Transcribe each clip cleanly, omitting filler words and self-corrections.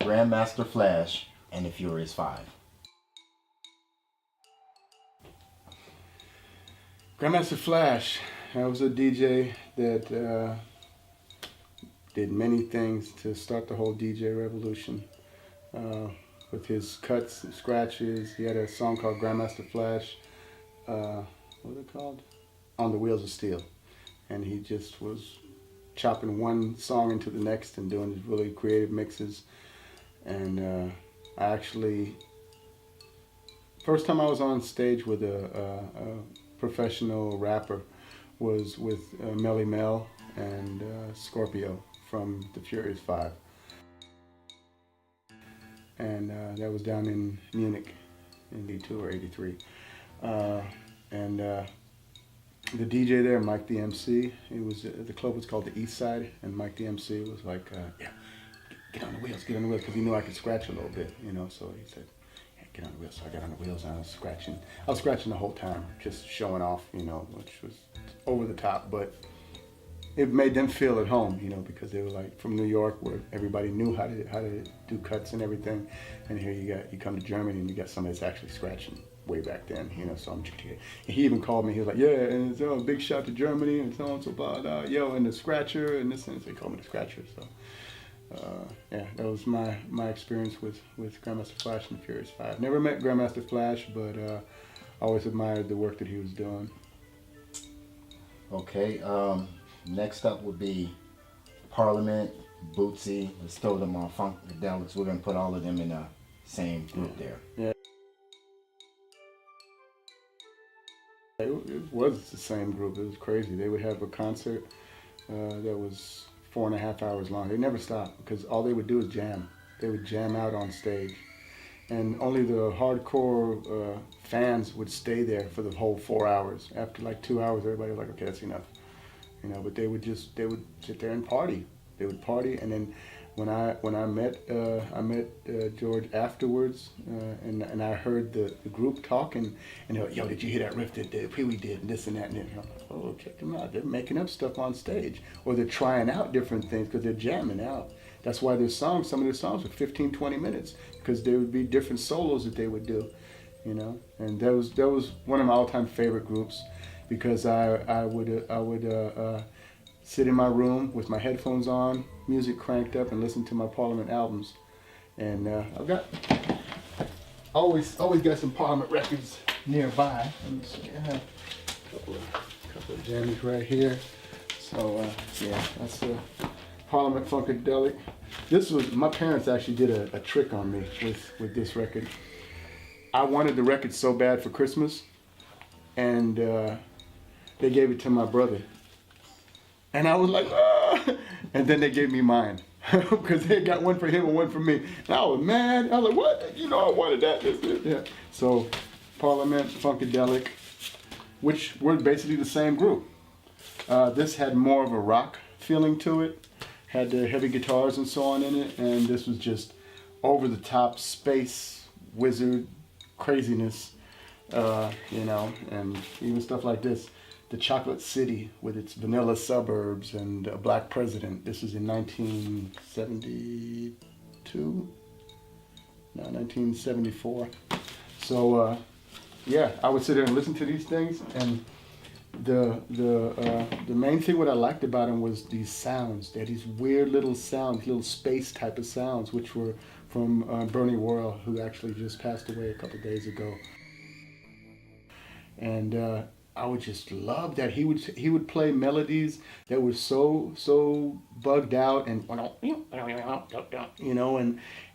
Grandmaster Flash and the Furious Five. Grandmaster Flash, I was a DJ that did many things to start the whole DJ revolution. With his cuts and scratches, he had a song called Grandmaster Flash, what was it called? On the Wheels of Steel. And he just was chopping one song into the next and doing these really creative mixes. And I actually, first time I was on stage with a professional rapper was with Melly Mel and Scorpio from the Furious Five. And that was down in Munich in 82 or 83. And the DJ there, Mike the MC, it was the club was called the East Side, and Mike the MC was like, yeah, get on the wheels, because he knew I could scratch a little bit, you know. So he said, yeah, get on the wheels. So I got on the wheels and I was scratching the whole time, just showing off, you know, which was over the top, but it made them feel at home, you know, because they were like from New York, where everybody knew how to do cuts and everything, and here you come to Germany and you got somebody that's actually scratching way back then, you know. So he even called me. He was like, yeah, and so big shout to Germany and so on, so blah, yo, and the scratcher and this, and so he called me the scratcher. So yeah, that was my experience with Grandmaster Flash and the Furious Five. Never met Grandmaster Flash, but I always admired the work that he was doing. Okay. Next up would be Parliament, Bootsy. Let's throw them on Funkadelics. We're going to put all of them in the same group there. Yeah. It was the same group. It was crazy. They would have a concert that was 4.5 hours long. They never stopped because all they would do is jam. They would jam out on stage. And only the hardcore fans would stay there for the whole 4 hours. After like 2 hours, everybody was like, okay, that's enough. You know, but they would sit there and party. They would party, and then when I met George afterwards, and I heard the group talking, and they're like, yo, did you hear that riff that Pee Wee did, and this and that, and then I'm like, oh, check them out. They're making up stuff on stage, or they're trying out different things because they're jamming out. That's why some of their songs were 15, 20 minutes, because there would be different solos that they would do, you know. And that was one of my all-time favorite groups. Because I would sit in my room with my headphones on, music cranked up, and listen to my Parliament albums. And I've got always got some Parliament records nearby. Let me see, I have a couple of jammies right here. So yeah, that's the Parliament Funkadelic. This was, my parents actually did a trick on me with this record. I wanted the record so bad for Christmas, and they gave it to my brother. And I was like, ah! And then they gave me mine. Because they got one for him and one for me. And I was mad. I was like, what? You know, I wanted that. Yeah. So, Parliament, Funkadelic, which were basically the same group. This had more of a rock feeling to it. Had the heavy guitars and so on in it. And this was just over-the-top space wizard craziness. You know, and even stuff like this. The Chocolate City with its vanilla suburbs and a black president. This is in 1972? No, 1974. So, yeah, I would sit there and listen to these things, and the main thing what I liked about them was these sounds. They had these weird little sounds, little space type of sounds, which were from Bernie Worrell, who actually just passed away a couple days ago. And I would just love that he would play melodies that were so bugged out, and you know,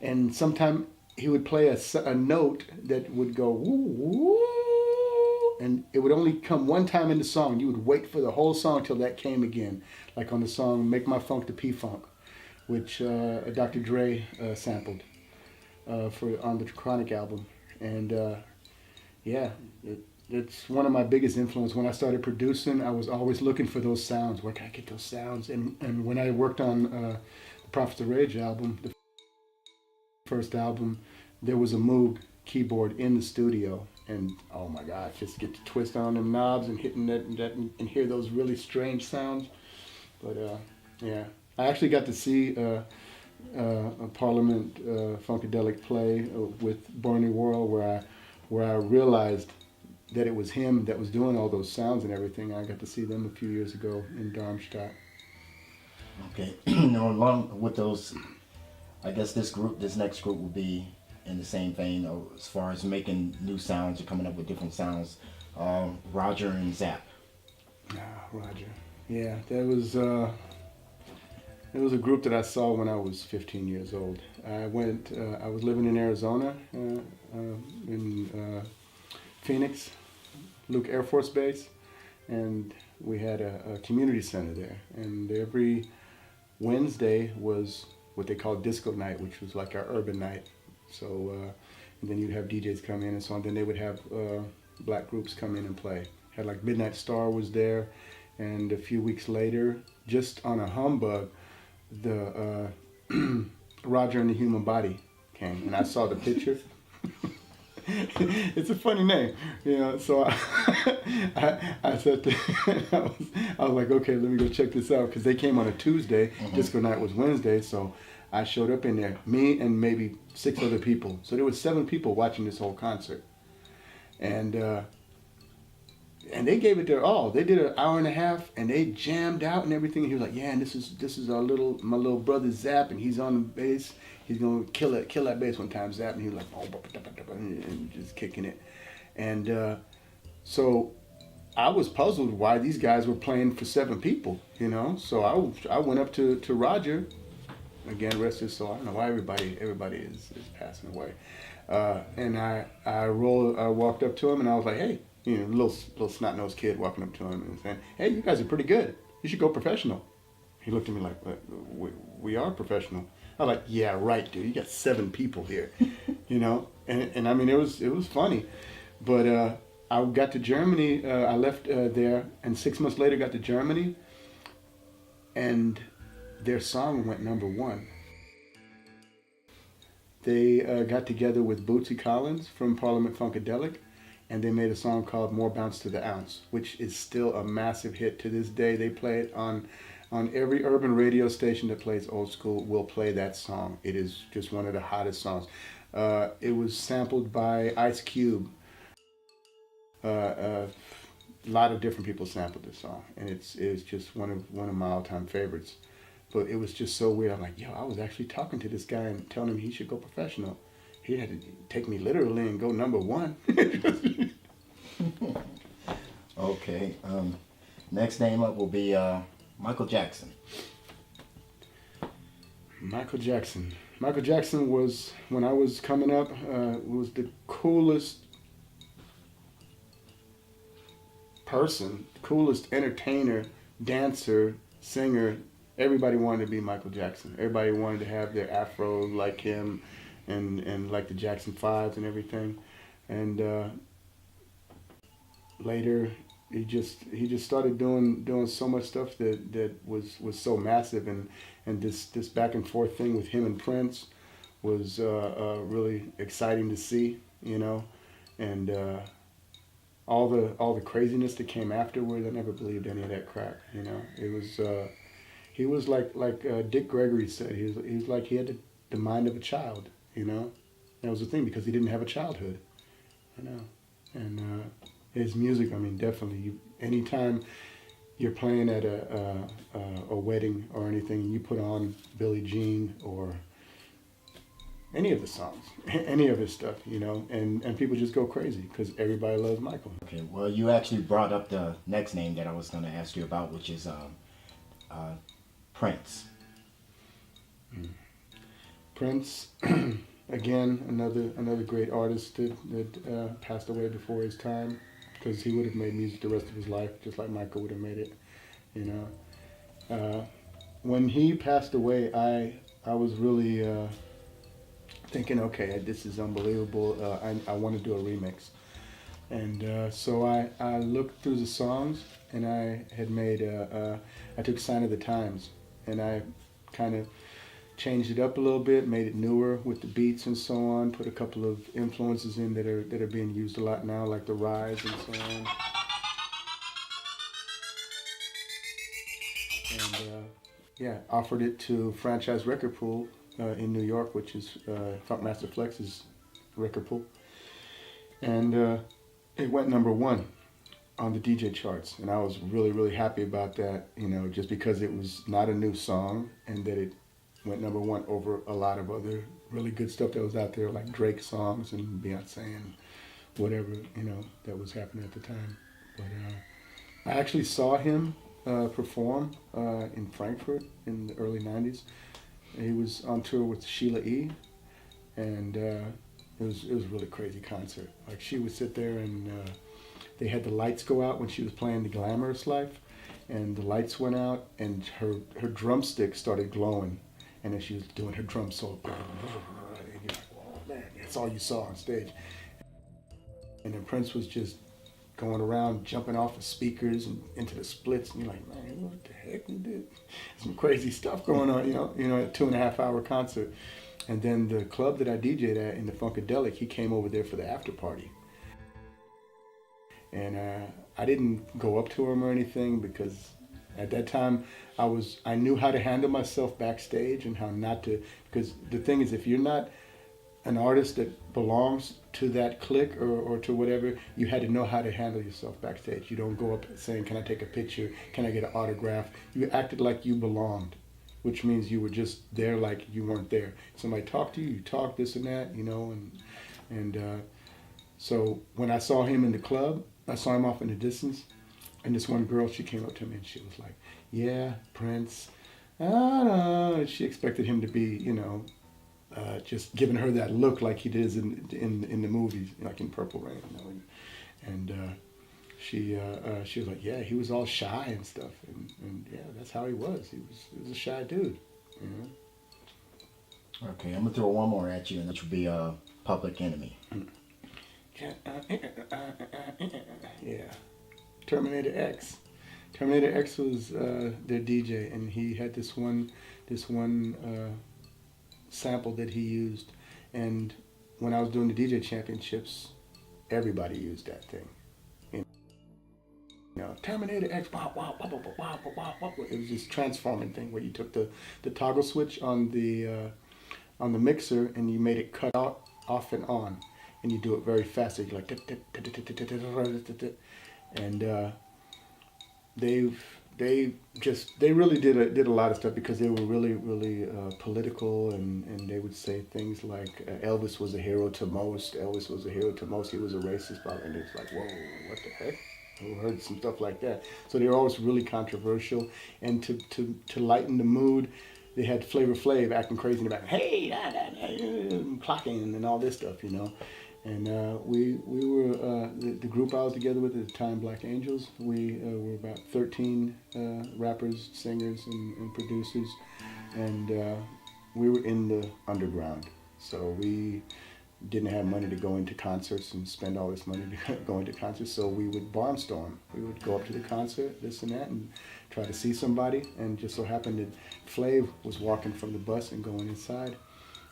and sometimes he would play a note that would go woo, woo, and it would only come one time in the song. You would wait for the whole song till that came again, like on the song "Make My Funk the P-Funk," which Dr. Dre sampled on the Chronic album, and yeah. It's one of my biggest influences. When I started producing, I was always looking for those sounds. Where can I get those sounds? And when I worked on the Prophets of Rage album, the first album, there was a Moog keyboard in the studio. And oh my gosh, just get to twist on them knobs and hitting that and hear those really strange sounds. But yeah, I actually got to see a Parliament Funkadelic play with Barney Worrell where I realized that it was him that was doing all those sounds and everything. I got to see them a few years ago in Darmstadt. Okay, now along with those, I guess this next group will be in the same vein as far as making new sounds or coming up with different sounds. Roger and Zapp. Roger. Yeah, that was it was a group that I saw when I was 15 years old. I was living in Arizona, in Phoenix, Luke Air Force Base, and we had a community center there. And every Wednesday was what they called disco night, which was like our urban night. So, and then you'd have DJs come in and so on. Then they would have black groups come in and play. Had like Midnight Star was there, and a few weeks later, just on a humbug, the Roger and the Human Body came, and I saw the picture. It's a funny name, you know. So I said I was like, okay, let me go check this out, because they came on a Tuesday. Mm-hmm. Disco night was Wednesday, so I showed up in there, me and maybe 6 other people. So there was 7 people watching this whole concert, and they gave it their all. They did an hour and a half, and they jammed out and everything. And he was like, yeah, and this is my little brother Zapp, and he's on the bass. He's gonna kill that bass one time, Zapp, and he was like, and just kicking it. And so I was puzzled why these guys were playing for 7 people, you know. So I went up to Roger, again, rest his soul. I don't know why everybody is passing away. And I walked up to him, and I was like, hey, you know, little snot-nosed kid walking up to him and saying, hey, you guys are pretty good. You should go professional. He looked at me like, we are professional. I was like, yeah, right, dude. You got 7 people here, you know? And I mean, it was funny. But I got to Germany. I left there, and 6 months later got to Germany, and their song went #1. They got together with Bootsy Collins from Parliament Funkadelic, and they made a song called More Bounce to the Ounce, which is still a massive hit to this day. They play it on every urban radio station that plays old school will play that song. It is just one of the hottest songs. It was sampled by Ice Cube. A lot of different people sampled this song, and it's just one of my all-time favorites. But it was just so weird. I'm like, yo, I was actually talking to this guy and telling him he should go professional. He had to take me literally and go #1. Okay. Next name up will be Michael Jackson. Michael Jackson. Michael Jackson was, when I was coming up, was the coolest person, coolest entertainer, dancer, singer. Everybody wanted to be Michael Jackson. Everybody wanted to have their afro like him, and like the Jackson 5s and everything. And later, he just started doing so much stuff that was so massive, and this back and forth thing with him and Prince was really exciting to see, you know. And all the craziness that came afterwards, I never believed any of that crap, you know. It was he was like Dick Gregory said, he was like, he had the mind of a child, you know. That was the thing, because he didn't have a childhood, you know. And his music, I mean, definitely, anytime you're playing at a wedding or anything, and you put on Billie Jean or any of the songs, any of his stuff, you know, and people just go crazy because everybody loves Michael. Okay, well, you actually brought up the next name that I was going to ask you about, which is Prince. Prince, again, another great artist that passed away before his time, because he would have made music the rest of his life, just like Michael would have made it, you know. When he passed away, I was really thinking, okay, this is unbelievable. I want to do a remix. And so I looked through the songs, and I had made I took Sign of the Times, and I kind of changed it up a little bit, made it newer with the beats and so on, put a couple of influences in that are being used a lot now, like the Rise and so on. And yeah, offered it to Franchise Record Pool in New York, which is Funkmaster Flash's record pool, and it went #1 on the DJ charts, and I was really, really happy about that, you know, just because it was not a new song and that it went #1 over a lot of other really good stuff that was out there, like Drake songs and Beyonce and whatever, you know, that was happening at the time. But I actually saw him perform in Frankfurt in the early 90s. He was on tour with Sheila E., and it was a really crazy concert. Like, she would sit there and they had the lights go out when she was playing The Glamorous Life, and the lights went out and her drumstick started glowing, and then she was doing her drum solo. And you're like, oh man, that's all you saw on stage. And then Prince was just going around, jumping off the speakers and into the splits, and you're like, man, what the heck? We did some crazy stuff going on, you know, a 2.5 hour concert. And then the club that I DJ'd at in the Funkadelic, he came over there for the after party. And I didn't go up to him or anything, because at that time I knew how to handle myself backstage and how not to, because the thing is, if you're not an artist that belongs to that clique or to whatever, you had to know how to handle yourself backstage. You don't go up saying, can I take a picture? Can I get an autograph? You acted like you belonged, which means you were just there like you weren't there. Somebody talked to you, you talked this and that, you know, and so when I saw him in the club, I saw him off in the distance, and this one girl, she came up to me and she was like, yeah, Prince, she expected him to be, you know, just giving her that look like he does in the movies, like in Purple Rain, you know, and she was like, yeah, he was all shy and stuff, and yeah, that's how he was. He was a shy dude, you know. Okay, I'm gonna throw one more at you, and that would be Public Enemy. Yeah, Terminator X. Terminator X was their DJ, and he had this one sample that he used, and when I was doing the DJ championships, everybody used that thing. You know, Terminator X, wah, wah, wah, wah, wah, wah, wah. It was this transforming thing where you took the toggle switch on the mixer and you made it cut out off and on, and you do it very fast. So you're like, and they really did a lot of stuff, because they were really political, and they would say things like Elvis was a hero to most. Elvis was a hero to most. He was a racist, and it's like, whoa, what the heck? We heard some stuff like that. So they were always really controversial, and to lighten the mood, they had Flavor Flav acting crazy in the back, hey, clocking and all this stuff, you know. And we were, the group I was together with at the time, Black Angels, we were about 13 rappers, singers, and producers, and we were in the underground. So we didn't have money to go into concerts and spend all this money to go into concerts, so we would barnstorm. We would go up to the concert, this and that, and try to see somebody, and just so happened that Flav was walking from the bus and going inside.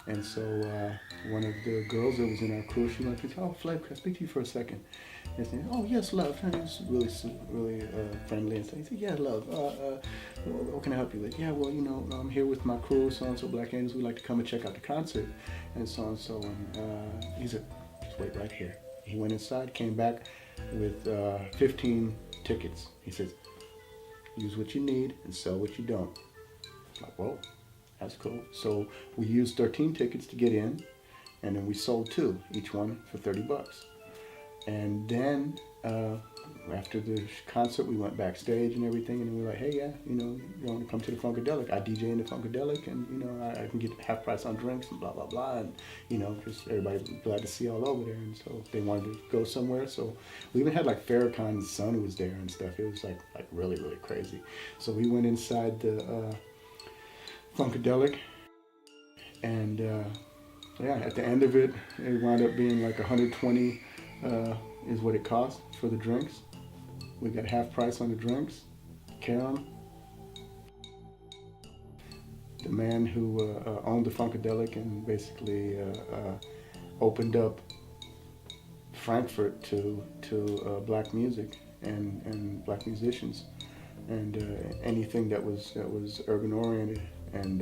And so one of the girls that was in our crew, she went, oh, Flav, can I speak to you for a second? And I said, oh, yes, love. And he was really friendly. And so he said, yeah, love, what can I help you with? Yeah, well, you know, I'm here with my crew, so-and-so Black Angels. We'd like to come and check out the concert, and so-and-so. And he said, just wait right here. He went inside, came back with 15 tickets. He says, use what you need and sell what you don't. I'm like, whoa. That's cool. So we used 13 tickets to get in, and then we sold 2, each one for $30. And then after the concert, we went backstage and everything, and we were like, hey, yeah, you know, you want to come to the Funkadelic? I DJ in the Funkadelic, and, you know, I can get half price on drinks and blah, blah, blah. And, you know, just everybody was glad to see all over there. And so they wanted to go somewhere. So we even had like Farrakhan's son was there and stuff. It was like really, really crazy. So we went inside the Funkadelic, and yeah, at the end of it, it wound up being like 120 is what it cost for the drinks. We got half price on the drinks. Karam, the man who owned the Funkadelic and basically opened up Frankfurt to black music and black musicians, and anything that was urban oriented. And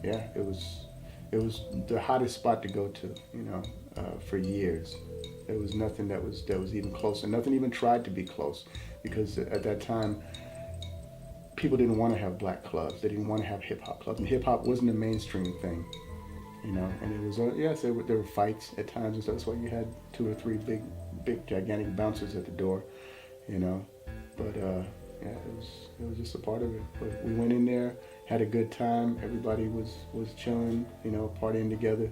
yeah, it was it was the hottest spot to go to, you know, for years. There was nothing that was even close, and nothing even tried to be close, because at that time, people didn't want to have black clubs. They didn't want to have hip hop clubs, and hip hop wasn't a mainstream thing, you know. And it was yes, there were fights at times and stuff. That's why you had 2 or 3 big gigantic bouncers at the door, you know. But yeah, it was just a part of it. But we went in there, had a good time. Everybody was chilling, you know, partying together,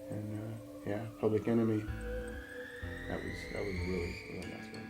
and yeah, Public Enemy. That was really nice.